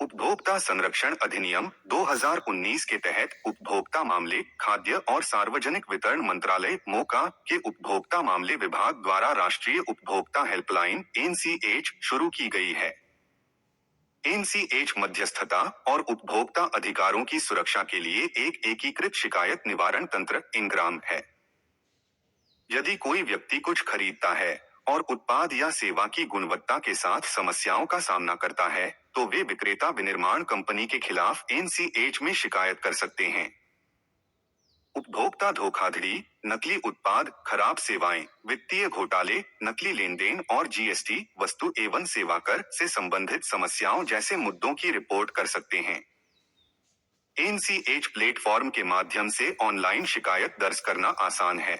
उपभोक्ता संरक्षण अधिनियम 2019 के तहत उपभोक्ता मामले, खाद्य और सार्वजनिक वितरण मंत्रालय मोका के उपभोक्ता मामले विभाग द्वारा राष्ट्रीय उपभोक्ता हेल्पलाइन (एनसीएच) शुरू की गई है। एनसीएच मध्यस्थता और उपभोक्ता अधिकारों की सुरक्षा के लिए एक एकीकृत शिकायत निवारण तंत्र (इंग्राम) है। यदि कोई व्यक्ति कुछ खरीदता है और उत्पाद या सेवा की गुणवत्ता के साथ समस्याओं का सामना करता है, तो वे विक्रेता विनिर्माण कंपनी के खिलाफ एनसीएच में शिकायत कर सकते हैं। उपभोक्ता धोखाधड़ी, नकली उत्पाद, खराब सेवाएं, वित्तीय घोटाले, नकली लेनदेन और जीएसटी, वस्तु एवं सेवा कर से संबंधित समस्याओं जैसे मुद्दों की रिपोर्ट कर सकते हैं। एनसीएच प्लेटफॉर्म के माध्यम से ऑनलाइन शिकायत दर्ज करना आसान है।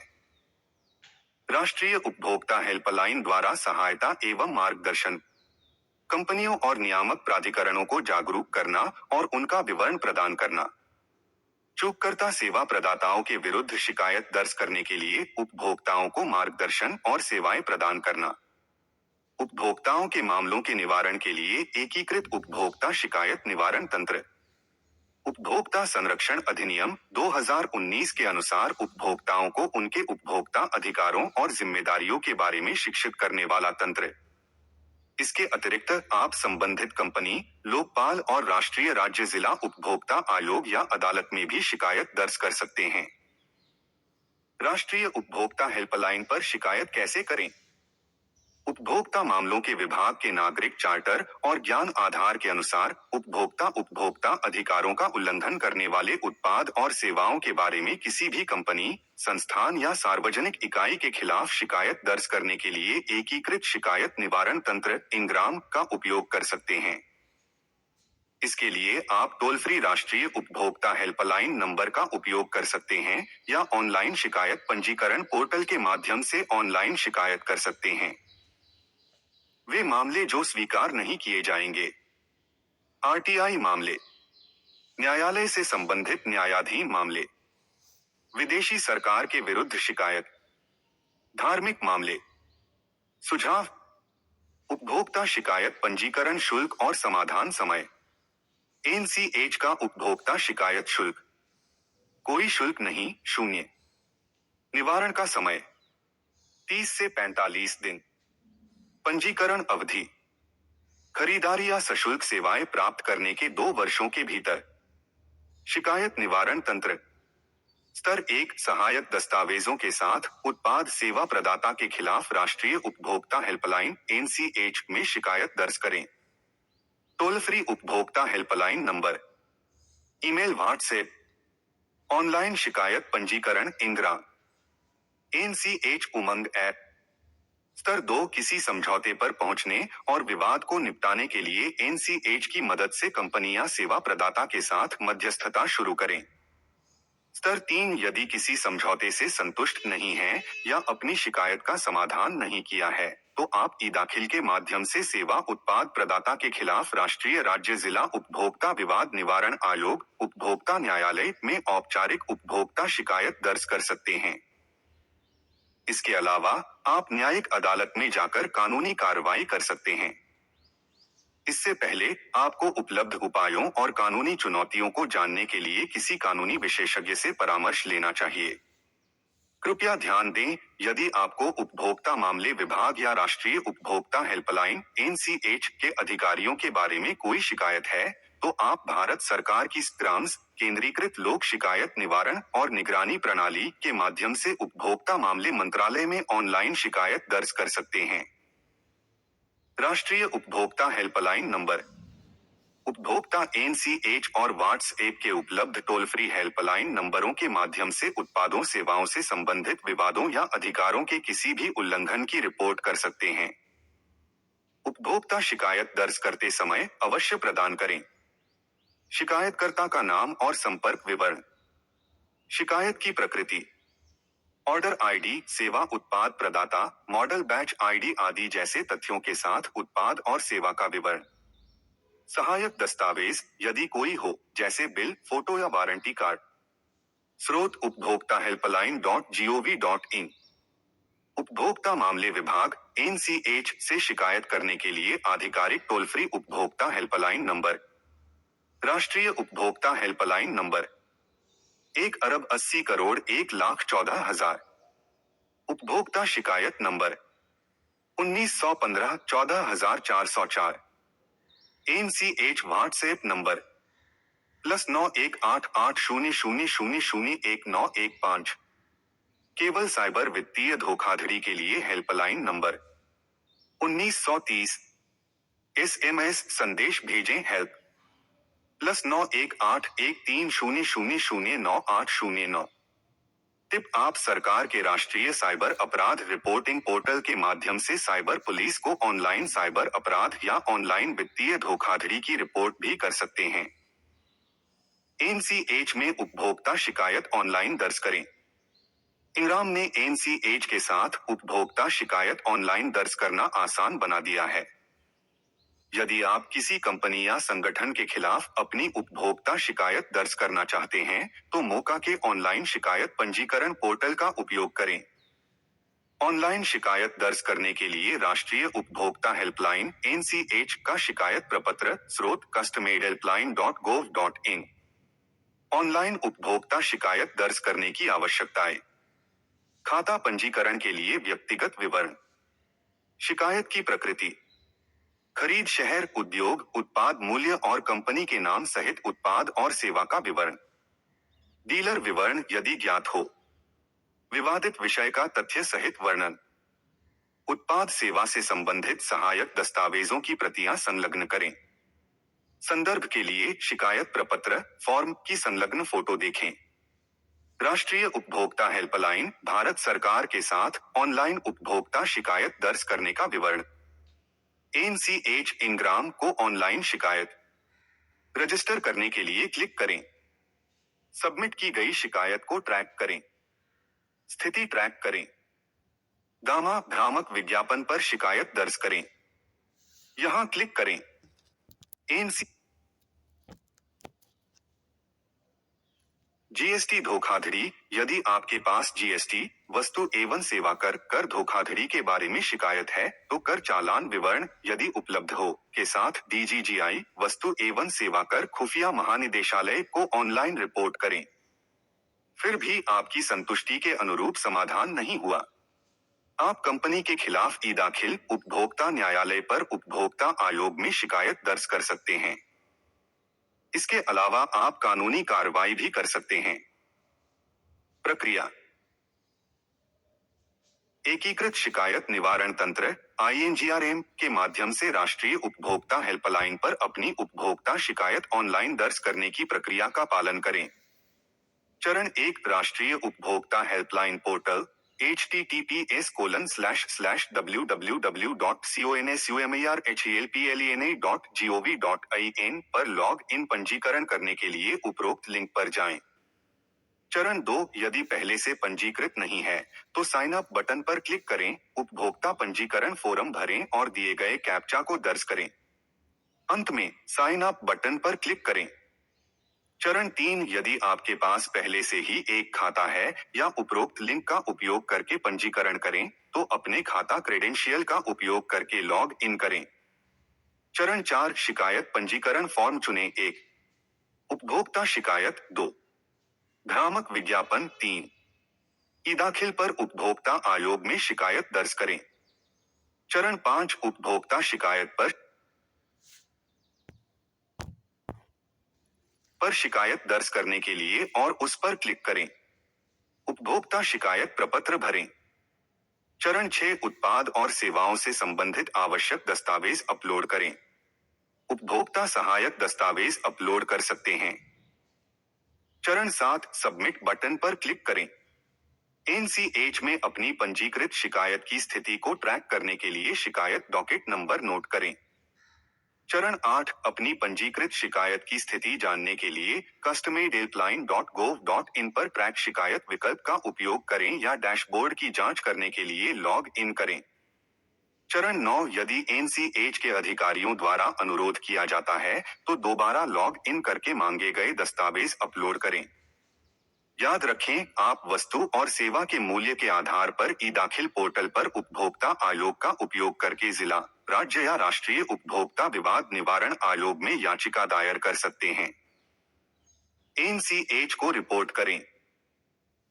राष्ट्रीय उपभोक्ता हेल्पलाइन द्वारा सहायता एवं मार्गदर्शन, कंपनियों और नियामक प्राधिकरणों को जागरूक करना और उनका विवरण प्रदान करना। चूककर्ता सेवा प्रदाताओं के विरुद्ध शिकायत दर्ज करने के लिए उपभोक्ताओं को मार्गदर्शन और सेवाएं प्रदान करना। उपभोक्ताओं के मामलों के निवारण के लिए एकीकृत उपभोक्ता शिकायत निवारण तंत्र। उपभोक्ता संरक्षण अधिनियम 2019 के अनुसार उपभोक्ताओं को उनके उपभोक्ता अधिकारों और जिम्मेदारियों के बारे में शिक्षित करने वाला तंत्र। इसके अतिरिक्त आप संबंधित कंपनी, लोकपाल और राष्ट्रीय राज्य जिला उपभोक्ता आयोग या अदालत में भी शिकायत दर्ज कर सकते हैं। राष्ट्रीय उपभोक्ता हेल्पलाइन पर शिकायत कैसे करें? उपभोक्ता मामलों के विभाग के नागरिक चार्टर और ज्ञान आधार के अनुसार उपभोक्ता अधिकारों का उल्लंघन करने वाले उत्पाद और सेवाओं के बारे में किसी भी कंपनी, संस्थान या सार्वजनिक इकाई के खिलाफ शिकायत दर्ज करने के लिए एकीकृत शिकायत निवारण तंत्र (इंग्राम) का उपयोग कर सकते हैं। इसके लिए आप टोल फ्री राष्ट्रीय उपभोक्ता हेल्पलाइन नंबर का उपयोग कर सकते हैं या ऑनलाइन शिकायत पंजीकरण पोर्टल के माध्यम से ऑनलाइन शिकायत कर सकते हैं। वे मामले जो स्वीकार नहीं किए जाएंगे। आरटीआई मामले, न्यायालय से संबंधित न्यायाधीन मामले, विदेशी सरकार के विरुद्ध शिकायत, धार्मिक मामले। सुझाव: उपभोक्ता शिकायत पंजीकरण शुल्क और समाधान समय। एनसीएच का उपभोक्ता शिकायत शुल्क: कोई शुल्क नहीं, 0। निवारण का समय: 30 से 45 दिन। पंजीकरण अवधि: खरीदारी या सशुल्क सेवाएं प्राप्त करने के 2 वर्षों के भीतर। शिकायत निवारण तंत्र: स्तर 1 सहायक दस्तावेजों के साथ उत्पाद सेवा प्रदाता के खिलाफ राष्ट्रीय उपभोक्ता हेल्पलाइन (एनसीएच) में शिकायत दर्ज करें। टोल फ्री उपभोक्ता helpline number, email, WhatsApp, online शिकायत पंजीकरण इंग्राम, एनसीएच उमंग ऐप। स्तर 2 किसी समझौते पर पहुंचने और विवाद को निपटाने के लिए एनसीएच की मदद से कंपनी या सेवा प्रदाता के साथ मध्यस्थता शुरू करें। स्तर 3 यदि किसी समझौते से संतुष्ट नहीं हैं या अपनी शिकायत का समाधान नहीं किया है, तो आप ई-दाखिल के माध्यम से सेवा उत्पाद प्रदाता के खिलाफ राष्ट्रीय राज्य जिला उपभोक्ता विवाद निवारण आयोग उपभोक्ता न्यायालय में औपचारिक उपभोक्ता शिकायत दर्ज कर सकते हैं। इसके अलावा आप न्यायिक अदालत में जाकर कानूनी कार्रवाई कर सकते हैं। इससे पहले आपको उपलब्ध उपायों और कानूनी चुनौतियों को जानने के लिए किसी कानूनी विशेषज्ञ से परामर्श लेना चाहिए। कृपया ध्यान दें, यदि आपको उपभोक्ता मामले विभाग या राष्ट्रीय उपभोक्ता हेल्पलाइन (एनसीएच) के अधिकारियों के बारे में कोई शिकायत है, तो आप भारत सरकार की स्ट्राम्स केंद्रीकृत लोक शिकायत निवारण और निगरानी प्रणाली के माध्यम से उपभोक्ता मामले मंत्रालय में ऑनलाइन शिकायत दर्ज कर सकते हैं। राष्ट्रीय उपभोक्ता हेल्पलाइन नंबर, उपभोक्ता एनसीएच और व्हाट्सएप के उपलब्ध टोल फ्री हेल्पलाइन नंबरों के माध्यम से उत्पादों सेवाओं से संबंधित विवादों या अधिकारों के किसी भी उल्लंघन की रिपोर्ट कर सकते हैं। उपभोक्ता शिकायत दर्ज करते समय अवश्य प्रदान करें शिकायतकर्ता का नाम और संपर्क विवरण, शिकायत की प्रकृति, ऑर्डर आईडी, सेवा उत्पाद प्रदाता, मॉडल बैच आईडी आदि जैसे तथ्यों के साथ उत्पाद और सेवा का विवरण। सहायक दस्तावेज यदि कोई हो, जैसे बिल, फोटो या वारंटी कार्ड। स्रोत उपभोक्ता हेल्पलाइन.gov.in। उपभोक्ता मामले विभाग (एनसीएच) से शिकायत करने के लिए आधिकारिक टोल फ्री उपभोक्ता हेल्पलाइन नंबर राष्ट्रीय उपभोक्ता हेल्पलाइन नंबर 1,80,01,14,000। उपभोक्ता शिकायत नंबर 1915 14,404। NCH WhatsApp number +918800001915। केवल साइबर वित्तीय धोखाधड़ी के लिए हेल्पलाइन नंबर 1930। एसएमएस संदेश भेजें हेल्प +918130009809। टिप: आप सरकार के राष्ट्रीय साइबर अपराध रिपोर्टिंग पोर्टल के माध्यम से साइबर पुलिस को ऑनलाइन साइबर अपराध या ऑनलाइन वित्तीय धोखाधड़ी की रिपोर्ट भी कर सकते हैं। एनसीएच में उपभोक्ता शिकायत ऑनलाइन दर्ज करें। इंग्राम ने एनसीएच के साथ उपभोक्ता शिकायत ऑनलाइन दर्ज करना आसान बना दिया है। यदि आप किसी कंपनी या संगठन के खिलाफ अपनी उपभोक्ता शिकायत दर्ज करना चाहते हैं, तो मोका के ऑनलाइन शिकायत पंजीकरण पोर्टल का उपयोग करें। ऑनलाइन शिकायत दर्ज करने के लिए राष्ट्रीय उपभोक्ता हेल्पलाइन (एनसीएच) का शिकायत प्रपत्र स्रोत customaihelpline.gov.in। ऑनलाइन उपभोक्ता शिकायत दर्ज करने की आवश्यकताएं। खाता पंजीकरण के लिए व्यक्तिगत विवरण। शिकायत की प्रकृति: खरीद, शहर, उद्योग, उत्पाद मूल्य और कंपनी के नाम सहित उत्पाद और सेवा का विवरण। डीलर विवरण यदि ज्ञात हो। विवादित विषय का तथ्य सहित वर्णन। उत्पाद सेवा से संबंधित सहायक दस्तावेजों की प्रतियां संलग्न करें। संदर्भ के लिए शिकायत प्रपत्र फॉर्म की संलग्न फोटो देखें। राष्ट्रीय उपभोक्ता हेल्पलाइन भारत सरकार के साथ ऑनलाइन उपभोक्ता शिकायत दर्ज करने का विवरण। एनसीएच इंग्राम को ऑनलाइन शिकायत रजिस्टर करने के लिए क्लिक करें। सबमिट की गई शिकायत को ट्रैक करें। स्थिति ट्रैक करें। गामा भ्रामक विज्ञापन पर शिकायत दर्ज करें। यहां क्लिक करें। एनसी जीएसटी धोखाधड़ी: यदि आपके पास जीएसटी वस्तु एवं सेवा कर धोखाधड़ी के बारे में शिकायत है, तो कर चालान विवरण यदि उपलब्ध हो के साथ डीजीजीआई वस्तु एवं सेवा कर खुफिया महानिदेशालय को ऑनलाइन रिपोर्ट करें। फिर भी आपकी संतुष्टि के अनुरूप समाधान नहीं हुआ, आप कंपनी के खिलाफ ई-दाखिल उपभोक्ता न्यायालय पर उपभोक्ता आयोग में शिकायत दर्ज कर सकते हैं। इसके अलावा आप कानूनी कार्रवाई भी कर सकते हैं। प्रक्रिया: एकीकृत शिकायत निवारण तंत्र (INGRM) के माध्यम से राष्ट्रीय उपभोक्ता हेल्पलाइन पर अपनी उपभोक्ता शिकायत ऑनलाइन दर्ज करने की प्रक्रिया का पालन करें। चरण 1: राष्ट्रीय उपभोक्ता हेल्पलाइन पोर्टल https://www.consumerhelpline.gov.in पर लॉग इन पंजीकरण करने के लिए उपरोक्त लिंक पर जाएं। चरण 2: यदि पहले से पंजीकृत नहीं है, तो साइन अप बटन पर क्लिक करें, उपभोक्ता पंजीकरण फॉर्म भरें और दिए गए कैप्चा को दर्ज करें। अंत में साइन अप बटन पर क्लिक करें। चरण 3: यदि आपके पास पहले से ही एक खाता है या उपरोक्त लिंक का उपयोग करके पंजीकरण करें, तो अपने खाता क्रेडेंशियल का उपयोग करके लॉग इन करें। चरण 4: शिकायत पंजीकरण फॉर्म चुनें। 1. उपभोक्ता शिकायत। 2. भ्रामक विज्ञापन। 3. ई-दाखिल पर उपभोक्ता आयोग में शिकायत दर्ज करें। चरण 5: उपभोक्ता शिकायत पर शिकायत दर्ज करने के लिए और उस पर क्लिक करें। उपभोक्ता शिकायत प्रपत्र भरें। चरण 6: उत्पाद और सेवाओं से संबंधित आवश्यक दस्तावेज अपलोड करें। उपभोक्ता सहायक दस्तावेज अपलोड कर सकते हैं। चरण 7: सबमिट बटन पर क्लिक करें। एनसीएच में अपनी पंजीकृत शिकायत की स्थिति को ट्रैक करने के लिए शिकायत डॉकेट नंबर नोट करें। चरण 8: अपनी पंजीकृत शिकायत की स्थिति जानने के लिए customaihelpline.gov.in पर ट्रैक शिकायत विकल्प का उपयोग करें या डैशबोर्ड की जांच करने के लिए लॉग इन करें। चरण 9: यदि एनसीएच के अधिकारियों द्वारा अनुरोध किया जाता है, तो दोबारा लॉग इन करके मांगे गए दस्तावेज अपलोड करें। याद रखें, आप वस्तु और सेवा के मूल्य के आधार पर ई दाखिल पोर्टल पर उपभोक्ता आयोग का उपयोग करके जिला, राज्य या राष्ट्रीय उपभोक्ता विवाद निवारण आयोग में याचिका दायर कर सकते हैं। एनसीएच को रिपोर्ट करें।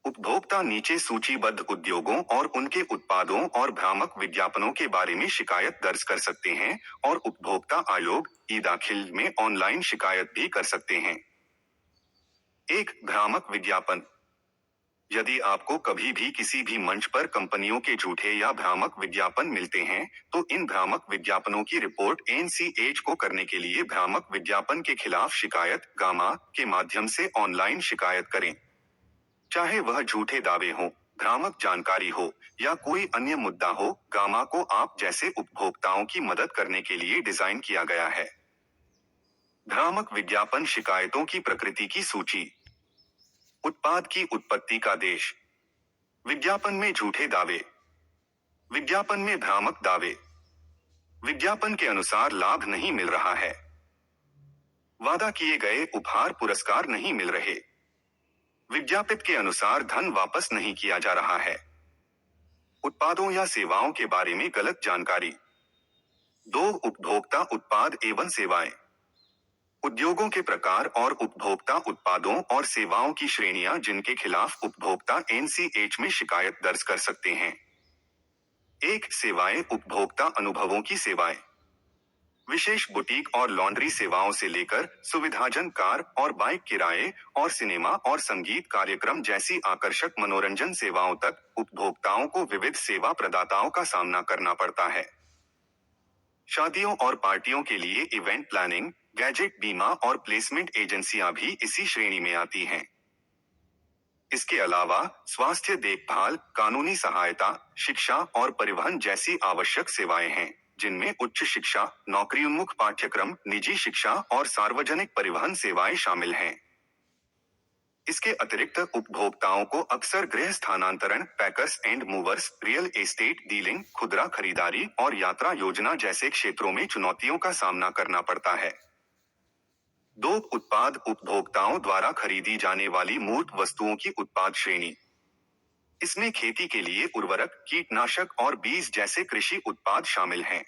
उपभोक्ता नीचे सूचीबद्ध उद्योगों और उनके उत्पादों और भ्रामक विज्ञापनों के बारे में शिकायत दर्ज कर सकते हैं और उपभोक्ता आयोग ई दाखिल में ऑनलाइन शिकायत भी कर सकते हैं। एक भ्रामक विज्ञापन। यदि आपको कभी भी किसी भी मंच पर कंपनियों के झूठे या भ्रामक विज्ञापन मिलते हैं, तो इन भ्रामक विज्ञापनों की रिपोर्ट एनसीएच को करने के लिए भ्रामक विज्ञापन के खिलाफ शिकायत गामा के माध्यम से ऑनलाइन शिकायत करें। चाहे वह झूठे दावे हो, भ्रामक जानकारी हो या कोई अन्य मुद्दा हो, गामा को आप जैसे उपभोक्ताओं की मदद करने के लिए डिजाइन किया गया है। भ्रामक विज्ञापन शिकायतों की प्रकृति की सूची। उत्पाद की उत्पत्ति का देश। विज्ञापन में झूठे दावे। विज्ञापन में भ्रामक दावे। विज्ञापन के अनुसार लाभ नहीं मिल रहा है। वादा किए गए उपहार पुरस्कार नहीं मिल रहे। विज्ञापित के अनुसार धन वापस नहीं किया जा रहा है। उत्पादों या सेवाओं के बारे में गलत जानकारी। 2. उपभोक्ता उत्पाद एवं सेवाएं। उद्योगों के प्रकार और उपभोक्ता उत्पादों और सेवाओं की श्रेणियां जिनके खिलाफ उपभोक्ता एनसीएच में शिकायत दर्ज कर सकते हैं। 1. सेवाएं। उपभोक्ता अनुभवों की सेवाएं। विशेष बुटीक और लॉन्ड्री सेवाओं से लेकर सुविधाजनक कार और बाइक किराए और सिनेमा और संगीत कार्यक्रम जैसी आकर्षक मनोरंजन सेवाओं तक उपभोक्ताओं को विविध सेवा प्रदाताओं का सामना करना पड़ता है। शादियों और पार्टियों के लिए इवेंट प्लानिंग, गैजेट बीमा और प्लेसमेंट एजेंसियां भी इसी श्रेणी में आती हैं। इसके अलावा स्वास्थ्य देखभाल, कानूनी सहायता, शिक्षा और परिवहन जैसी आवश्यक सेवाएं हैं, जिनमें उच्च शिक्षा, नौकरीउन्मुख पाठ्यक्रम, निजी शिक्षा और सार्वजनिक परिवहन सेवाएं शामिल हैं। इसके अतिरिक्त उपभोक्ताओं को अक्सर गृह स्थानांतरण, packers and movers, real estate dealing, खुदरा खरीदारी और यात्रा योजना जैसे क्षेत्रों में चुनौतियों का सामना करना पड़ता है। 2. उत्पाद। उपभोक्ताओं द्वारा खरीदी जाने वाली मूर्त वस्तुओं की उत्पाद श्रेणी। इसमें खेती के लिए उर्वरक, कीटनाशक और बीज जैसे कृषि उत्पाद शामिल हैं।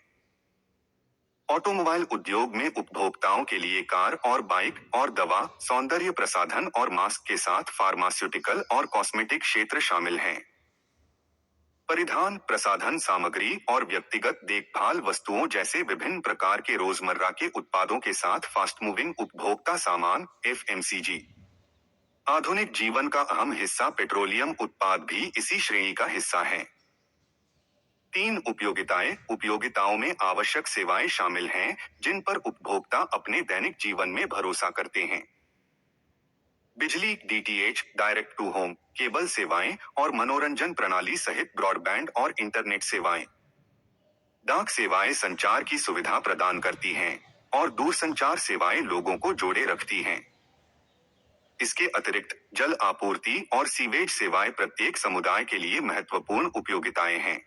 ऑटोमोबाइल उद्योग में उपभोक्ताओं के लिए कार और बाइक और दवा, सौंदर्य प्रसाधन और मास्क के साथ फार्मास्यूटिकल और कॉस्मेटिक क्षेत्र शामिल हैं। परिधान, प्रसाधन सामग्री और व्यक्तिगत देखभाल वस्तुओं जैसे विभिन्न प्रकार के रोजमर्रा के उत्पादों के साथ फास्ट मूविंग उपभोक्ता सामान, एफएमसीजी। आधुनिक जीवन का अहम हिस्सा पेट्रोलियम उत्पाद भी इसी श्रेणी का हिस्सा हैं। 3. उपयोगिताएं। उपयोगिताओं में आवश्यक सेवाएं शामिल हैं, जिन पर उपभोक्ता अपने दैनिक जीवन में भरोसा करते हैं। बिजली, DTH, direct to home, cable सेवाएं और मनोरंजन प्रणाली सहित ब्रॉडबैंड और इंटरनेट सेवाएं। डाक सेवाएं संचार की सुविधा प्रदान करती हैं और दूरसंचार सेवाएं लोगों को जोड़े रखती हैं। इसके अतिरिक्त जल आपूर्ति और सीवेज सेवाएं प्रत्येक समुदाय के लिए महत्वपूर्ण उपयोगिताएं हैं।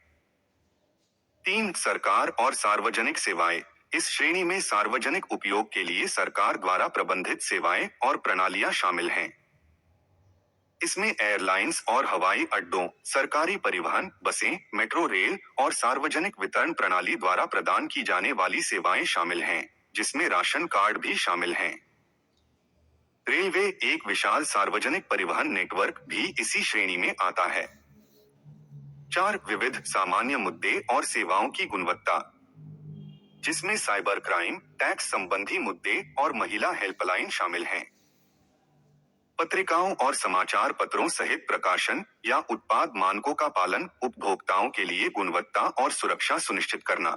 3. सरकार और सार्वजनिक सेवाएं। इस श्रेणी में सार्वजनिक उपयोग के लिए सरकार द्वारा प्रबंधित सेवाएं और प्रणालियां शामिल हैं। इसमें एयरलाइंस और हवाई अड्डों, सरकारी परिवहन, बसें, मेट्रो रेल और सार्वजनिक वितरण प्रणाली द्वारा प्रदान की जाने वाली सेवाएं शामिल हैं, जिसमें राशन कार्ड भी शामिल हैं। रेलवे, एक विशाल सार्वजनिक परिवहन नेटवर्क, भी इसी श्रेणी में आता है। 4. विविध सामान्य मुद्दे और सेवाओं की गुणवत्ता, जिसमें साइबर क्राइम, टैक्स संबंधी मुद्दे और महिला हेल्पलाइन शामिल हैं। पत्रिकाओं और समाचार पत्रों सहित प्रकाशन या उत्पाद मानकों का पालन, उपभोक्ताओं के लिए गुणवत्ता और सुरक्षा सुनिश्चित करना।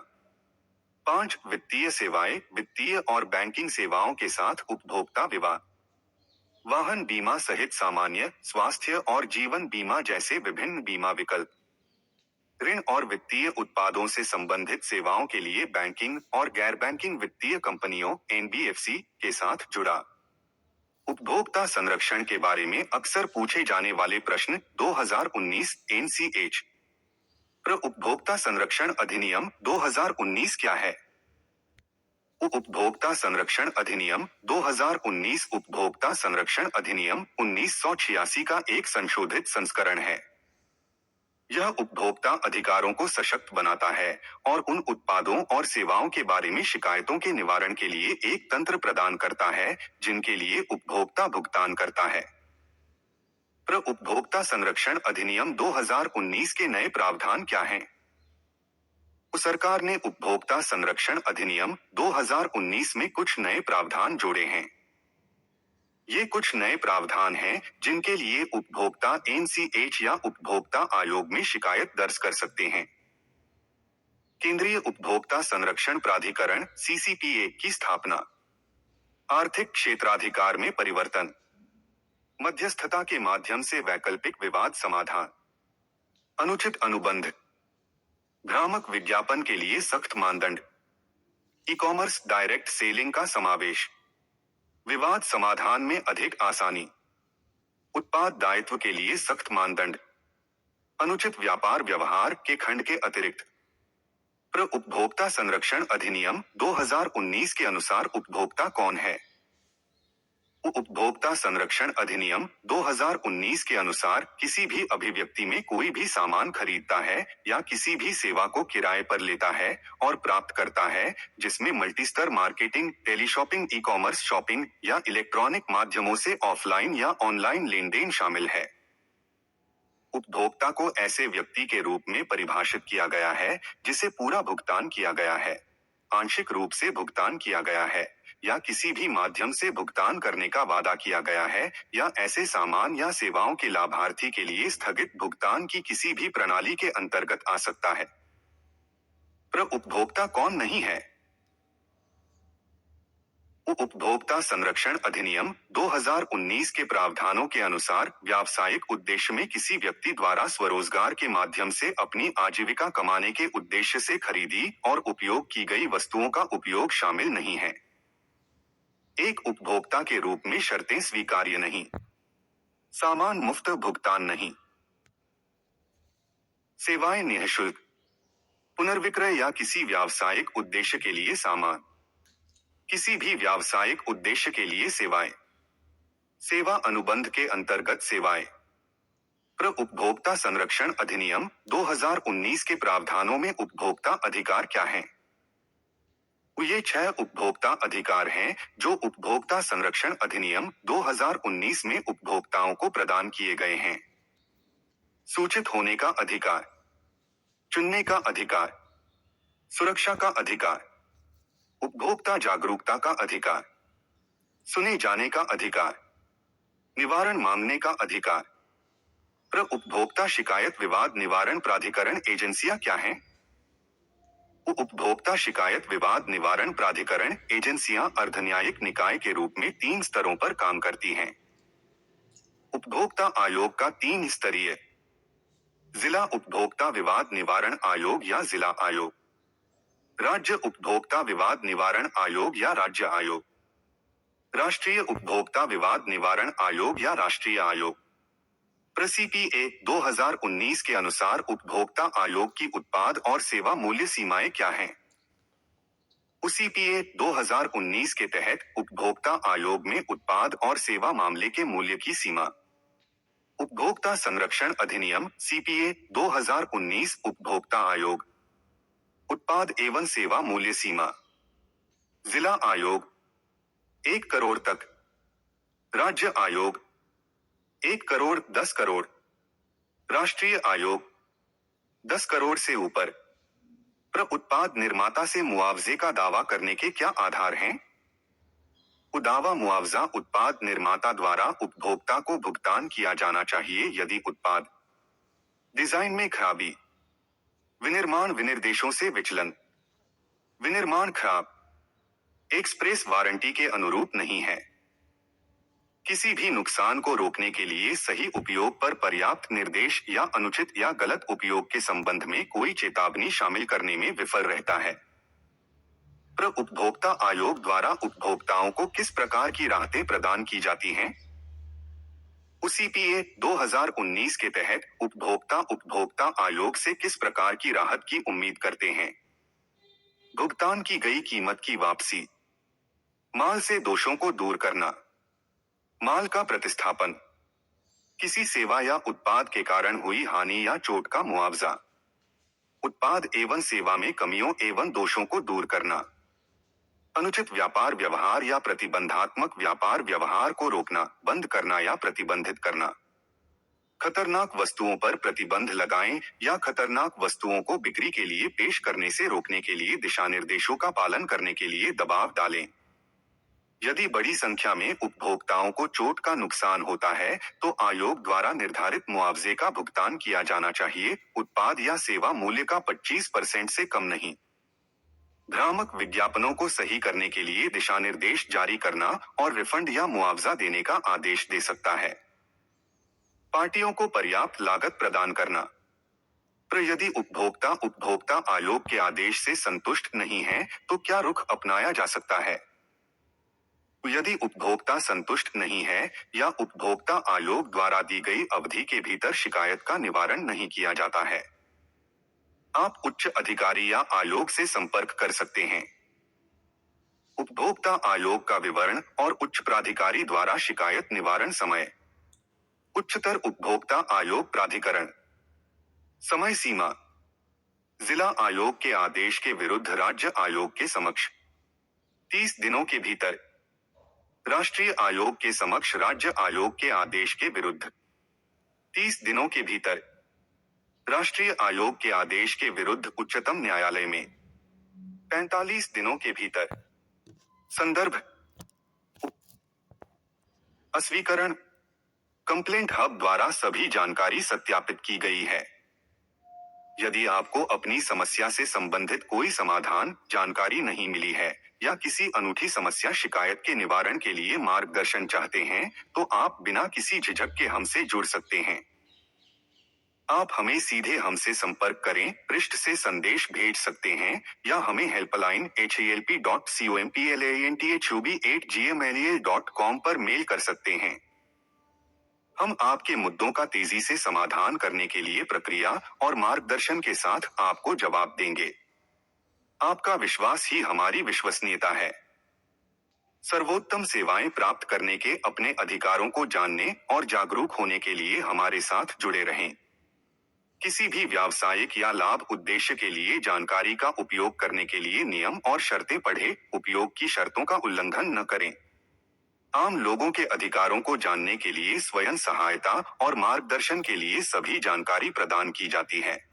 5. वित्तीय सेवाएं। वित्तीय और बैंकिंग सेवाओं के साथ उपभोक्ता विवाद, वाहन बीमा सहित सामान्य, स्वास्थ्य और जीवन बीमा जैसे विभिन्न बीमा विकल्प। ऋण और वित्तीय उत्पादों से संबंधित सेवाओं के लिए बैंकिंग और गैर बैंकिंग वित्तीय कंपनियों, एनबीएफसी, के साथ जुड़ा। उपभोक्ता संरक्षण के बारे में अक्सर पूछे जाने वाले प्रश्न। 2019 एनसीएच उपभोक्ता संरक्षण अधिनियम 2019 क्या है? उपभोक्ता संरक्षण अधिनियम 2019 उपभोक्ता संरक्षण अधिनियम 1986 का एक संशोधित संस्करण है। यह उपभोक्ता अधिकारों को सशक्त बनाता है और उन उत्पादों और सेवाओं के बारे में शिकायतों के निवारण के लिए एक तंत्र प्रदान करता है जिनके लिए उपभोक्ता भुगतान करता है। उपभोक्ता संरक्षण अधिनियम 2019 के नए प्रावधान क्या हैं? सरकार ने उपभोक्ता संरक्षण अधिनियम 2019 में कुछ नए प्रावधान जोड़े हैं। ये कुछ नए प्रावधान हैं जिनके लिए उपभोक्ता एनसीएच या उपभोक्ता आयोग में शिकायत दर्ज कर सकते हैं। केंद्रीय उपभोक्ता संरक्षण प्राधिकरण सीसीपीए की स्थापना, आर्थिक क्षेत्राधिकार में परिवर्तन, मध्यस्थता के माध्यम से वैकल्पिक विवाद समाधान, अनुचित अनुबंध, भ्रामक विज्ञापन के लिए सख्त मानदंड, ई कॉमर्स डायरेक्ट सेलिंग का समावेश, विवाद समाधान में अधिक आसानी, उत्पाद दायित्व के लिए सख्त मानदंड, अनुचित व्यापार व्यवहार के खंड के अतिरिक्त। उपभोक्ता संरक्षण अधिनियम 2019 के अनुसार उपभोक्ता कौन है? उपभोक्ता संरक्षण अधिनियम 2019 के अनुसार किसी भी अभिव्यक्ति में कोई भी सामान खरीदता है या किसी भी सेवा को किराए पर लेता है और प्राप्त करता है जिसमें मल्टीस्तर marketing, teleshopping, e commerce shopping या इलेक्ट्रॉनिक माध्यमों से ऑफलाइन या ऑनलाइन लेन देन शामिल है। उपभोक्ता को ऐसे व्यक्ति के रूप में परिभाषित किया गया है जिसे पूरा भुगतान किया गया है, आंशिक रूप से भुगतान किया गया है या किसी भी माध्यम से भुगतान करने का वादा किया गया है या ऐसे सामान या सेवाओं के लाभार्थी के लिए स्थगित भुगतान की किसी भी प्रणाली के अंतर्गत आ सकता है। उपभोक्ता कौन नहीं है? उपभोक्ता संरक्षण अधिनियम 2019 के प्रावधानों के अनुसार व्यावसायिक उद्देश्य में किसी व्यक्ति द्वारा स्वरोजगार के माध्यम से अपनी आजीविका कमाने के उद्देश्य से खरीदी और उपयोग की गई वस्तुओं का उपयोग शामिल नहीं है। एक उपभोक्ता के रूप में शर्तें स्वीकार्य नहीं, सामान मुफ्त भुगतान नहीं, सेवाएं निःशुल्क, पुनर्विक्रय या किसी व्यावसायिक उद्देश्य के लिए सामान, किसी भी व्यावसायिक उद्देश्य के लिए सेवाएं, सेवा अनुबंध के अंतर्गत सेवाएं। उपभोक्ता संरक्षण अधिनियम 2019 के प्रावधानों में उपभोक्ता अधिकार क्या हैं? ये 6 उपभोक्ता अधिकार हैं जो उपभोक्ता संरक्षण अधिनियम 2019 में उपभोक्ताओं को प्रदान किए गए हैं। सूचित होने का अधिकार, चुनने का अधिकार, सुरक्षा का अधिकार, उपभोक्ता जागरूकता का अधिकार, सुने जाने का अधिकार, निवारण मांगने का अधिकार। उपभोक्ता शिकायत विवाद निवारण प्राधिकरण एजेंसियां क्या हैं? उपभोक्ता शिकायत विवाद निवारण प्राधिकरण एजेंसियां अर्धन्यायिक निकाय के रूप में 3 स्तरों पर काम करती हैं। उपभोक्ता आयोग का 3 स्तरीय, जिला उपभोक्ता विवाद निवारण आयोग या जिला आयोग, राज्य उपभोक्ता विवाद निवारण आयोग या राज्य आयोग, राष्ट्रीय उपभोक्ता विवाद निवारण आयोग या राष्ट्रीय आयोग। सीपीए 2019 के अनुसार उपभोक्ता आयोग की उत्पाद और सेवा मूल्य सीमाएं क्या हैं? सीपीए 2019 के तहत उपभोक्ता आयोग में उत्पाद और सेवा मामले के मूल्य की सीमा। उपभोक्ता संरक्षण अधिनियम सीपीए 2019 उपभोक्ता आयोग, उत्पाद एवं सेवा मूल्य सीमा। जिला आयोग 1 करोड़ तक, राज्य आयोग 1 करोड़ 10 करोड़, राष्ट्रीय आयोग 10 करोड़ से ऊपर। उत्पाद निर्माता से मुआवजे का दावा करने के क्या आधार हैं? दावा मुआवजा उत्पाद निर्माता द्वारा उपभोक्ता को भुगतान किया जाना चाहिए यदि उत्पाद डिजाइन में खराबी, विनिर्माण विनिर्देशों से विचलन, विनिर्माण खराब, एक्सप्रेस वारंटी के अनुरूप नहीं है, किसी भी नुकसान को रोकने के लिए सही उपयोग पर पर्याप्त निर्देश या अनुचित या गलत उपयोग के संबंध में कोई चेतावनी शामिल करने में विफल रहता है। उपभोक्ता आयोग द्वारा उपभोक्ताओं को किस प्रकार की राहतें प्रदान की जाती हैं? सीपीए 2019 के तहत उपभोक्ता आयोग से किस प्रकार की राहत की उम्मीद करते हैं? भुगतान की गई कीमत की वापसी। माल से दोषों को दूर करना। माल का प्रतिस्थापन। किसी सेवा या उत्पाद के कारण हुई हानि या चोट का मुआवजा। उत्पाद एवं सेवा में कमियों एवं दोषों को दूर करना। अनुचित व्यापार व्यवहार या प्रतिबंधात्मक व्यापार व्यवहार को रोकना, बंद करना या प्रतिबंधित करना। खतरनाक वस्तुओं पर प्रतिबंध लगाएं या खतरनाक वस्तुओं को बिक्री के लिए पेश करने से रोकने के लिए दिशा निर्देशों का पालन करने के लिए दबाव डालें। यदि बड़ी संख्या में उपभोक्ताओं को चोट का नुकसान होता है, तो आयोग द्वारा निर्धारित मुआवजे का भुगतान किया जाना चाहिए। उत्पाद या सेवा मूल्य का 25% से कम नहीं। भ्रामक विज्ञापनों को सही करने के लिए दिशा निर्देश जारी करना और रिफंड या मुआवजा देने का आदेश दे सकता है। पार्टियों को पर्याप्त लागत प्रदान करना। पर यदि उपभोक्ता आयोग के आदेश से संतुष्ट नहीं है, तो क्या रुख अपनाया जा सकता है? यदि उपभोक्ता संतुष्ट नहीं है या उपभोक्ता आयोग द्वारा दी गई अवधि के भीतर शिकायत का निवारण नहीं किया जाता है, आप उच्च अधिकारी या आयोग से संपर्क कर सकते हैं। उपभोक्ता आयोग का विवरण और उच्च प्राधिकारी द्वारा शिकायत निवारण समय। उच्चतर उपभोक्ता आयोग प्राधिकरण। समय सीमा। जिला आयोग के आदेश के विरुद्ध राज्य आयोग के समक्ष 30 दिनों के भीतर। राष्ट्रीय आयोग के समक्ष राज्य आयोग के आदेश के विरुद्ध 30 दिनों के भीतर। राष्ट्रीय आयोग के आदेश के विरुद्ध उच्चतम न्यायालय में 45 दिनों के भीतर। संदर्भ। अस्वीकरण। कंप्लेंट हब द्वारा सभी जानकारी सत्यापित की गई है। यदि आपको अपनी समस्या से संबंधित कोई समाधान जानकारी नहीं मिली है या किसी अनूठी समस्या शिकायत के निवारण के लिए मार्गदर्शन चाहते हैं, तो आप बिना किसी झिझक के हमसे जुड़ सकते हैं। आप हमें सीधे हमसे संपर्क करें, पृष्ठ से संदेश भेज सकते हैं या हमें हेल्पलाइन help@complanthub@gmail.com पर मेल कर सकते हैं। हम आपके मुद्दों का तेजी से समाधान करने के लिए प्रक्रिया और मार्गदर्शन के साथ आपको जवाब देंगे। आपका विश्वास ही हमारी विश्वसनीयता है। सर्वोत्तम सेवाएं प्राप्त करने के अपने अधिकारों को जानने और जागरूक होने के लिए हमारे साथ जुड़े रहें। किसी भी व्यावसायिक या लाभ उद्देश्य के लिए जानकारी का उपयोग करने के लिए नियम और शर्तें पढ़ें। उपयोग की शर्तों का उल्लंघन न करें। आम लोगों के अधिकारों को जानने के लिए स्वयं सहायता और मार्गदर्शन के लिए सभी जानकारी प्रदान की जाती है।